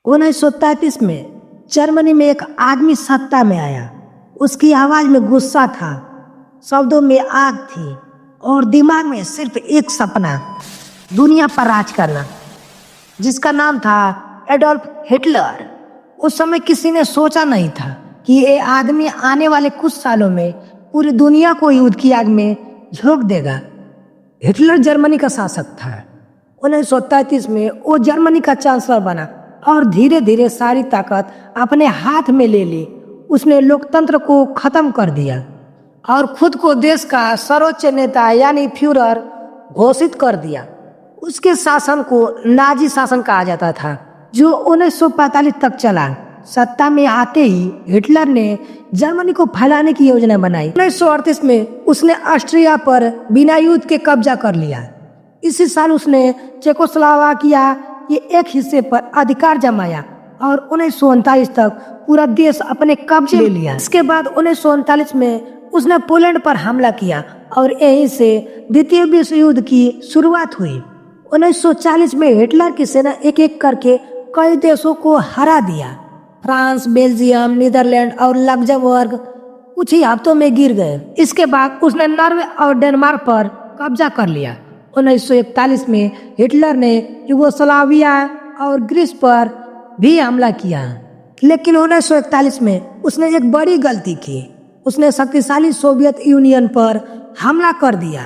1933 में जर्मनी में एक आदमी सत्ता में आया। उसकी आवाज में गुस्सा था, शब्दों में आग थी और दिमाग में सिर्फ एक सपना, दुनिया पर राज करना, जिसका नाम था एडोल्फ हिटलर। उस समय किसी ने सोचा नहीं था कि ये आदमी आने वाले कुछ सालों में पूरी दुनिया को युद्ध की आग में झोंक देगा। हिटलर जर्मनी का शासक था। 1933 में वो जर्मनी का चांसलर बना और धीरे धीरे सारी ताकत अपने हाथ में ले ली। उसने लोकतंत्र को खत्म कर दिया और खुद को देश का सर्वोच्च नेता यानी फ्यूरर घोषित कर दिया। उसके शासन को नाजी शासन कहा जाता था, जो 1945 तक चला। सत्ता में आते ही हिटलर ने जर्मनी को फैलाने की योजना बनाई। 1938 में उसने ऑस्ट्रिया पर बिना युद्ध के कब्जा कर लिया। इसी साल उसने चेकोस्लोवाकिया के एक हिस्से पर अधिकार जमाया और 1939 तक पूरा देश अपने कब्जे ले लिया। इसके बाद 1939 में उसने पोलैंड पर हमला किया और यहीं से द्वितीय विश्व युद्ध की शुरुआत हुई। 1940 में हिटलर की सेना एक एक करके कई देशों को हरा दिया। फ्रांस, बेल्जियम, नीदरलैंड और लग्जमबर्ग कुछ ही हफ्तों में गिर गए। इसके बाद उसने नॉर्वे और डेनमार्क पर कब्जा कर लिया। 1941 में हिटलर ने यूगोस्लाविया और ग्रीस पर भी हमला किया, लेकिन 1941 में उसने एक बड़ी गलती की। उसने शक्तिशाली सोवियत यूनियन पर हमला कर दिया।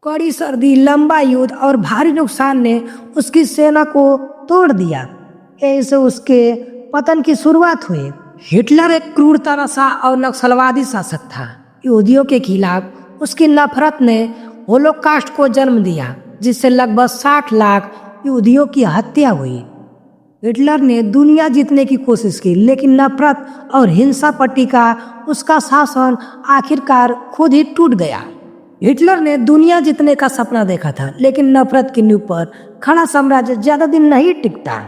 कड़ी सर्दी, लंबा युद्ध और भारी नुकसान ने उसकी सेना को तोड़ दिया। ऐसे उसके पतन की शुरुआत हुई। हिटलर एक क्रूर तरासा और नक्सलवादी शासक था। यहूदियों के खिलाफ उसकी नफरत ने होलोकॉस्ट को जन्म दिया, जिससे लगभग 60 लाख यहूदियों की हत्या हुई। हिटलर ने दुनिया जीतने की कोशिश की, लेकिन नफरत और हिंसा पर टिका उसका शासन आखिरकार खुद ही टूट गया। हिटलर ने दुनिया जीतने का सपना देखा था, लेकिन नफरत की नींव पर खड़ा साम्राज्य ज्यादा दिन नहीं टिकता।